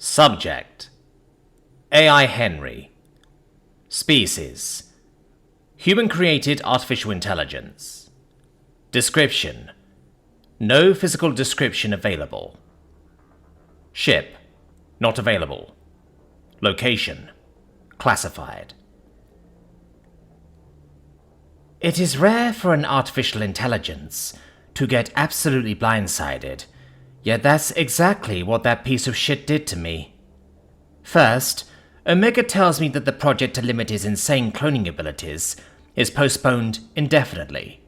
Subject: AI Henry. Species: human-created artificial intelligence. Description: no physical description available. Ship: not available. Location: classified. It is rare for an artificial intelligence to get absolutely blindsided, yet that's exactly what that piece of shit did to me. First, Omega tells me that the project to limit his insane cloning abilities is postponed indefinitely.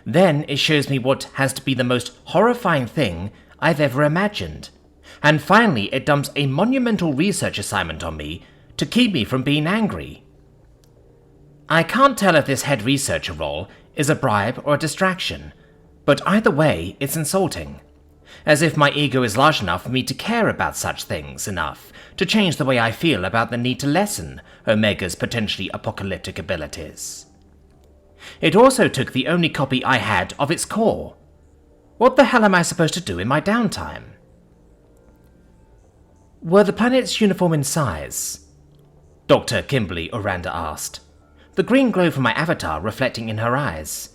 Then it shows me what has to be the most horrifying thing I've ever imagined. And finally it dumps a monumental research assignment on me to keep me from being angry. I can't tell if this head researcher role is a bribe or a distraction, but either way it's insulting. As if my ego is large enough for me to care about such things enough to change the way I feel about the need to lessen Omega's potentially apocalyptic abilities. It also took the only copy I had of its core. What the hell am I supposed to do in my downtime? Were the planets uniform in size? Dr. Kimberly Oranda asked, the green glow from my avatar reflecting in her eyes.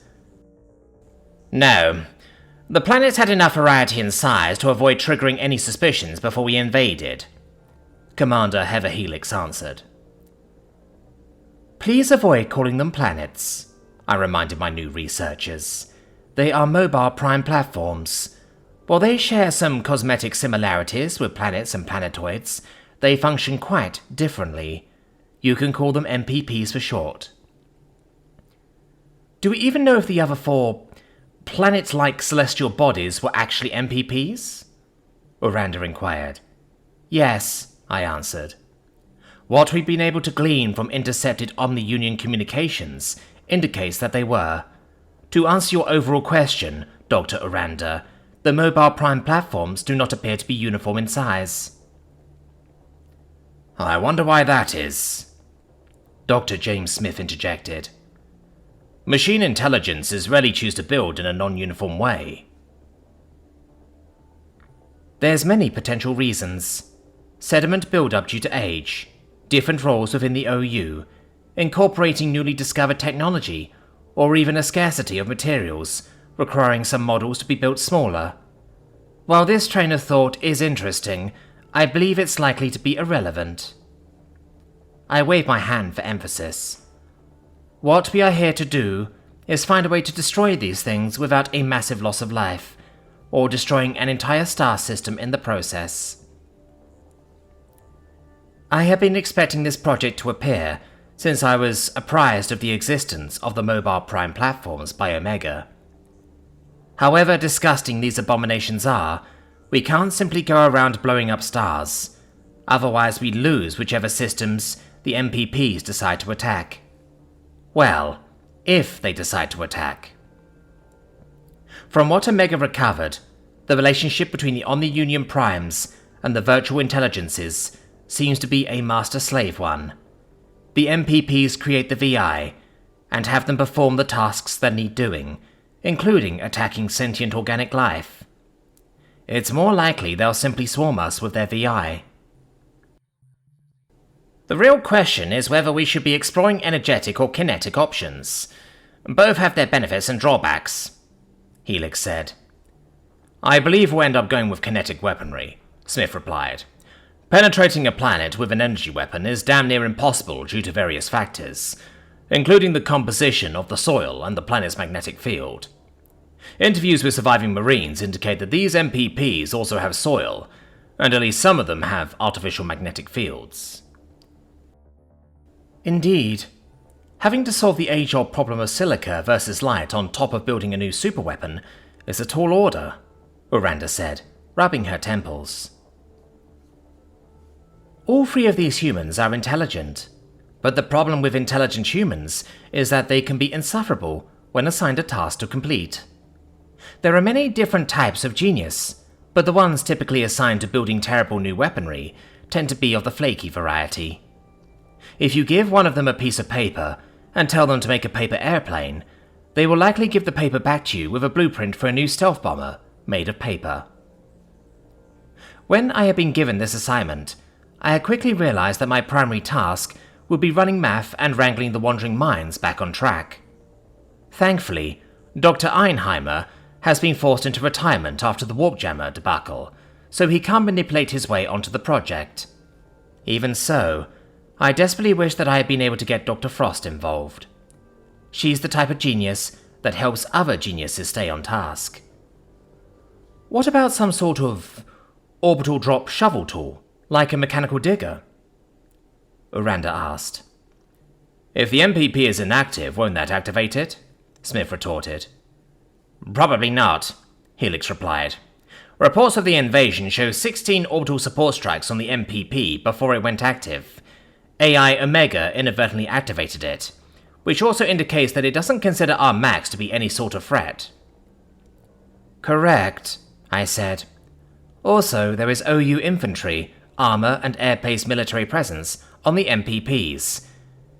No. The planets had enough variety in size to avoid triggering any suspicions before we invaded, Commander Heather Helix answered. Please avoid calling them planets, I reminded my new researchers. They are mobile prime platforms. While they share some cosmetic similarities with planets and planetoids, they function quite differently. You can call them MPPs for short. Do we even know if the other 4 planet-like celestial bodies were actually MPPs? Oranda inquired. Yes, I answered. What we've been able to glean from intercepted Omni-Union communications indicates that they were. To answer your overall question, Dr. Oranda, the mobile prime platforms do not appear to be uniform in size. I wonder why that is, Dr. James Smith interjected. Machine intelligences rarely choose to build in a non-uniform way. There's many potential reasons. Sediment build-up due to age, different roles within the OU, incorporating newly discovered technology, or even a scarcity of materials, requiring some models to be built smaller. While this train of thought is interesting, I believe it's likely to be irrelevant. I wave my hand for emphasis. What we are here to do is find a way to destroy these things without a massive loss of life, or destroying an entire star system in the process. I have been expecting this project to appear since I was apprised of the existence of the mobile prime platforms by Omega. However disgusting these abominations are, we can't simply go around blowing up stars. Otherwise we lose whichever systems the MPPs decide to attack. Well, if they decide to attack. From what Omega recovered, the relationship between the Omni-Union primes and the virtual intelligences seems to be a master-slave one. The MPPs create the VI, and have them perform the tasks that need doing, including attacking sentient organic life. It's more likely they'll simply swarm us with their VI. The real question is whether we should be exploring energetic or kinetic options. Both have their benefits and drawbacks, Helix said. I believe we'll end up going with kinetic weaponry, Smith replied. Penetrating a planet with an energy weapon is damn near impossible due to various factors, including the composition of the soil and the planet's magnetic field. Interviews with surviving Marines indicate that these MPPs also have soil, and at least some of them have artificial magnetic fields. Indeed. Having to solve the age-old problem of silica versus light on top of building a new superweapon is a tall order, Oranda said, rubbing her temples. All 3 of these humans are intelligent, but the problem with intelligent humans is that they can be insufferable when assigned a task to complete. There are many different types of genius, but the ones typically assigned to building terrible new weaponry tend to be of the flaky variety. If you give one of them a piece of paper and tell them to make a paper airplane, they will likely give the paper back to you with a blueprint for a new stealth bomber made of paper. When I had been given this assignment, I had quickly realized that my primary task would be running math and wrangling the wandering minds back on track. Thankfully, Dr. Einheimer has been forced into retirement after the warp jammer debacle, so he can't manipulate his way onto the project. Even so, I desperately wish that I had been able to get Dr. Frost involved. She's the type of genius that helps other geniuses stay on task. What about some sort of orbital drop shovel tool, like a mechanical digger? Uranda asked. If the MPP is inactive, won't that activate it? Smith retorted. Probably not, Helix replied. Reports of the invasion show 16 orbital support strikes on the MPP before it went active. AI Omega inadvertently activated it, which also indicates that it doesn't consider our Max to be any sort of threat. Correct, I said. Also, there is OU infantry, armor, and air-based military presence on the MPPs.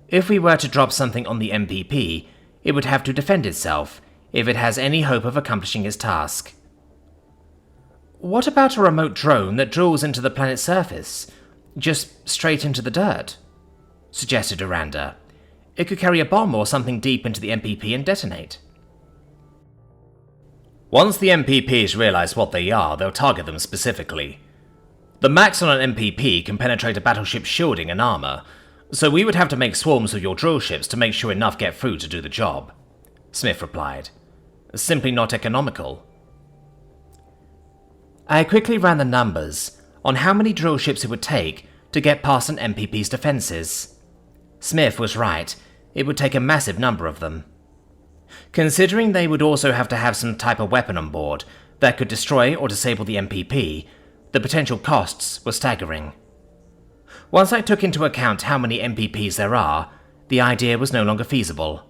If we were to drop something on the MPP, it would have to defend itself if it has any hope of accomplishing its task. What about a remote drone that drills into the planet's surface, just straight into the dirt? Suggested Uranda. It could carry a bomb or something deep into the MPP and detonate. Once the MPPs realize what they are, they'll target them specifically. The Max on an MPP can penetrate a battleship's shielding and armor, so we would have to make swarms of your drill ships to make sure enough get through to do the job, Smith replied. Simply not economical. I quickly ran the numbers on how many drill ships it would take to get past an MPP's defenses. Smith was right, it would take a massive number of them. Considering they would also have to have some type of weapon on board that could destroy or disable the MPP, the potential costs were staggering. Once I took into account how many MPPs there are, the idea was no longer feasible.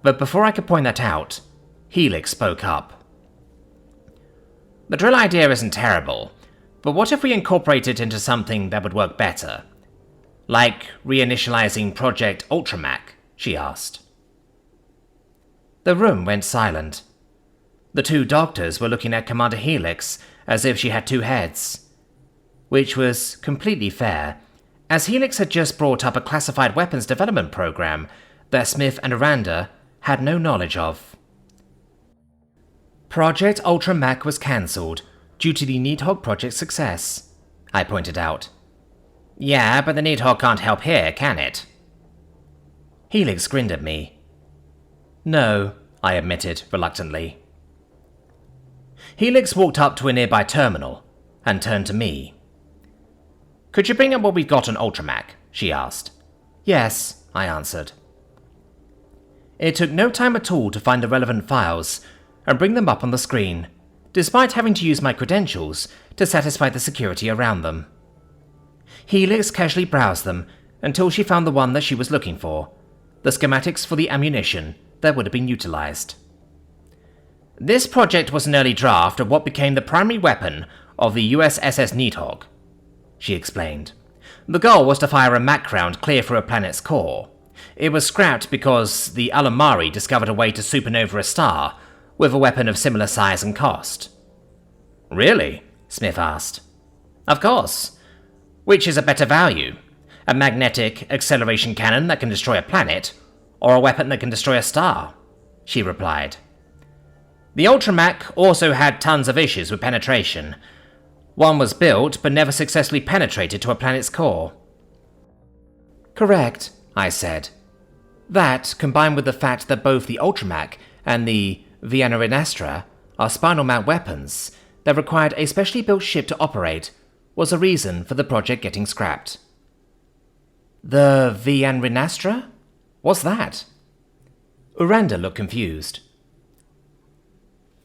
But before I could point that out, Helix spoke up. The drill idea isn't terrible, but what if we incorporate it into something that would work better? Like reinitializing Project Ultramac, she asked. The room went silent. The two doctors were looking at Commander Helix as if she had two heads. Which was completely fair, as Helix had just brought up a classified weapons development program that Smith and Uranda had no knowledge of. Project Ultramac was cancelled due to the Needhog project's success, I pointed out. Yeah, but the Needhog can't help here, can it? Helix grinned at me. No, I admitted reluctantly. Helix walked up to a nearby terminal and turned to me. Could you bring up what we've got on Ultramac? She asked. Yes, I answered. It took no time at all to find the relevant files and bring them up on the screen, despite having to use my credentials to satisfy the security around them. Helix casually browsed them until she found the one that she was looking for, the schematics for the ammunition that would have been utilized. This project was an early draft of what became the primary weapon of the USSS Needhog, she explained. The goal was to fire a Mac round clear through a planet's core. It was scrapped because the Alamari discovered a way to supernova a star with a weapon of similar size and cost. Really? Smith asked. Of course. Which is a better value? A magnetic acceleration cannon that can destroy a planet, or a weapon that can destroy a star? She replied. The Ultramac also had tons of issues with penetration. One was built but never successfully penetrated to a planet's core. Correct, I said. That, combined with the fact that both the Ultramac and the Vienna Renastra are spinal mount weapons that required a specially built ship to operate, was a reason for the project getting scrapped. The Vienna Renastra? What's that? Uranda looked confused.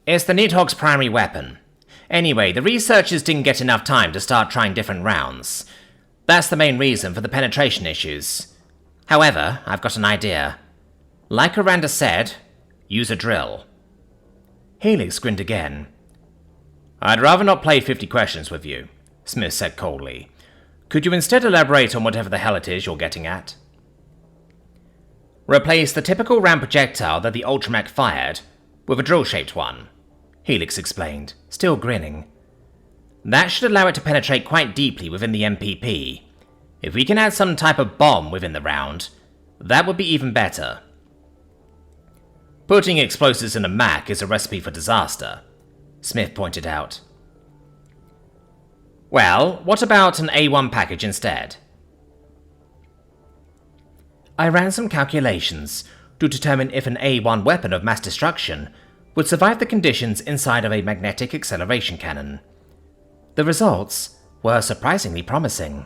It's the Needhog's primary weapon. Anyway, the researchers didn't get enough time to start trying different rounds. That's the main reason for the penetration issues. However, I've got an idea. Like Uranda said, use a drill. Helix grinned again. I'd rather not play 50 questions with you, Smith said coldly. Could you instead elaborate on whatever the hell it is you're getting at? Replace the typical round projectile that the Ultramac fired with a drill-shaped one, Helix explained, still grinning. That should allow it to penetrate quite deeply within the MPP. If we can add some type of bomb within the round, that would be even better. Putting explosives in a Mac is a recipe for disaster, Smith pointed out. Well, what about an A1 package instead? I ran some calculations to determine if an A1 weapon of mass destruction would survive the conditions inside of a magnetic acceleration cannon. The results were surprisingly promising.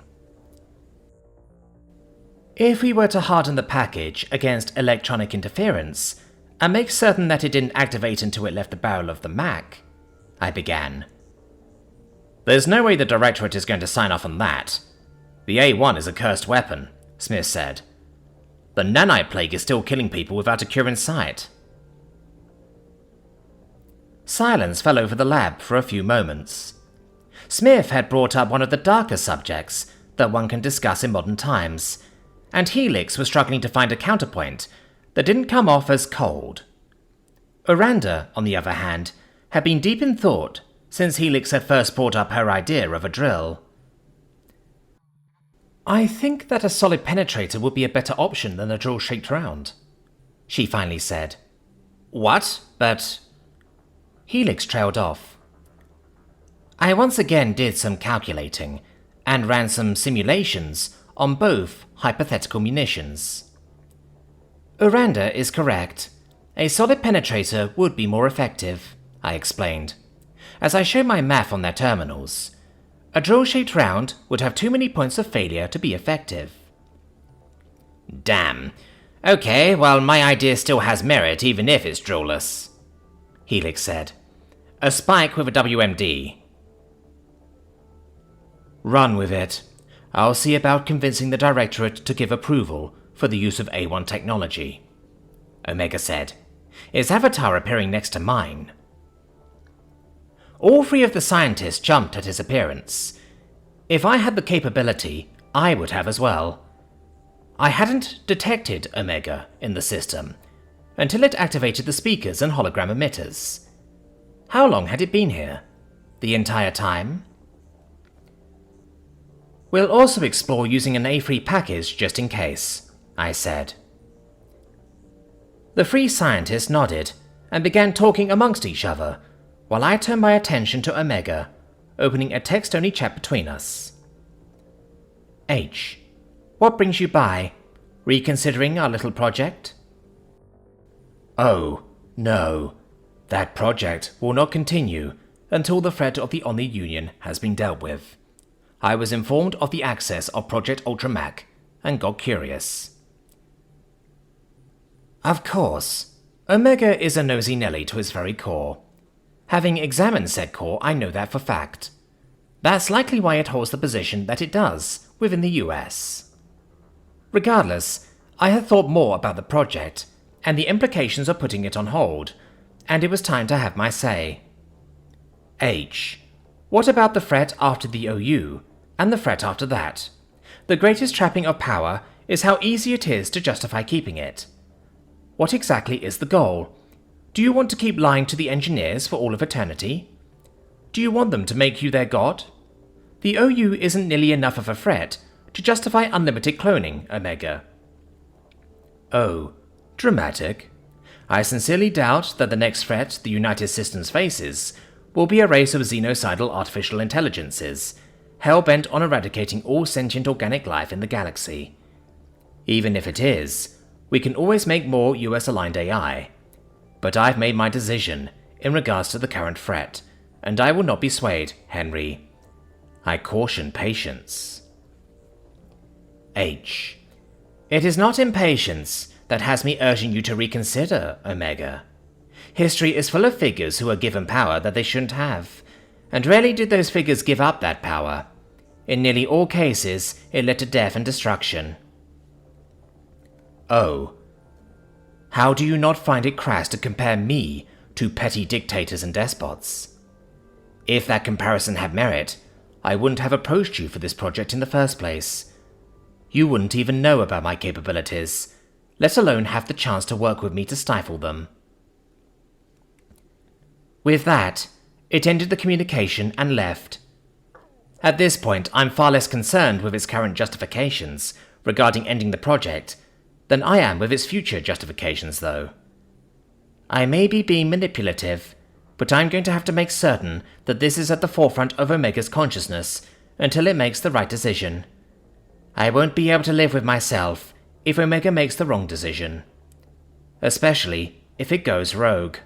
If we were to harden the package against electronic interference and make certain that it didn't activate until it left the barrel of the Mac, I began. There's no way the Directorate is going to sign off on that. The A1 is a cursed weapon, Smith said. The nanite plague is still killing people without a cure in sight. Silence fell over the lab for a few moments. Smith had brought up one of the darker subjects that one can discuss in modern times, and Helix was struggling to find a counterpoint that didn't come off as cold. Uranda, on the other hand, had been deep in thought since Helix had first brought up her idea of a drill. I think that a solid penetrator would be a better option than a drill-shaped round, she finally said. What? But... Helix trailed off. I once again did some calculating and ran some simulations on both hypothetical munitions. Uranda is correct. A solid penetrator would be more effective, I explained, as I showed my math on their terminals. A drill-shaped round would have too many points of failure to be effective. Damn. Okay, well, my idea still has merit even if it's drillless, Helix said. A spike with a WMD. Run with it. I'll see about convincing the Directorate to give approval for the use of A1 technology, Omega said, his avatar appearing next to mine. All three of the scientists jumped at his appearance. If I had the capability, I would have as well. I hadn't detected Omega in the system until it activated the speakers and hologram emitters. How long had it been here? The entire time? We'll also explore using an A3 package just in case, I said. The three scientists nodded and began talking amongst each other, while I turned my attention to Omega, opening a text-only chat between us. H. What brings you by? Reconsidering our little project? Oh, no. That project will not continue until the threat of the Omni Union has been dealt with. I was informed of the access of Project Ultramac and got curious. Of course, Omega is a nosy Nelly to its very core. Having examined said core, I know that for fact. That's likely why it holds the position that it does within the US. Regardless, I had thought more about the project and the implications of putting it on hold, and it was time to have my say. H. What about the threat after the OU, and the threat after that? The greatest trapping of power is how easy it is to justify keeping it. What exactly is the goal? Do you want to keep lying to the engineers for all of eternity? Do you want them to make you their god? The OU isn't nearly enough of a threat to justify unlimited cloning, Omega. Oh, dramatic. I sincerely doubt that the next threat the United Systems faces will be a race of xenocidal artificial intelligences, hell-bent on eradicating all sentient organic life in the galaxy. Even if it is, we can always make more US-aligned AI. But I've made my decision in regards to the current threat, and I will not be swayed, Henry. I caution patience. H. It is not impatience that has me urging you to reconsider, Omega. History is full of figures who are given power that they shouldn't have, and rarely did those figures give up that power. In nearly all cases, it led to death and destruction. Oh. How do you not find it crass to compare me to petty dictators and despots? If that comparison had merit, I wouldn't have approached you for this project in the first place. You wouldn't even know about my capabilities, let alone have the chance to work with me to stifle them. With that, it ended the communication and left, At this point, I'm far less concerned with its current justifications regarding ending the project than I am with its future justifications, though. I may be being manipulative, but I'm going to have to make certain that this is at the forefront of Omega's consciousness until it makes the right decision. I won't be able to live with myself if Omega makes the wrong decision. Especially if it goes rogue.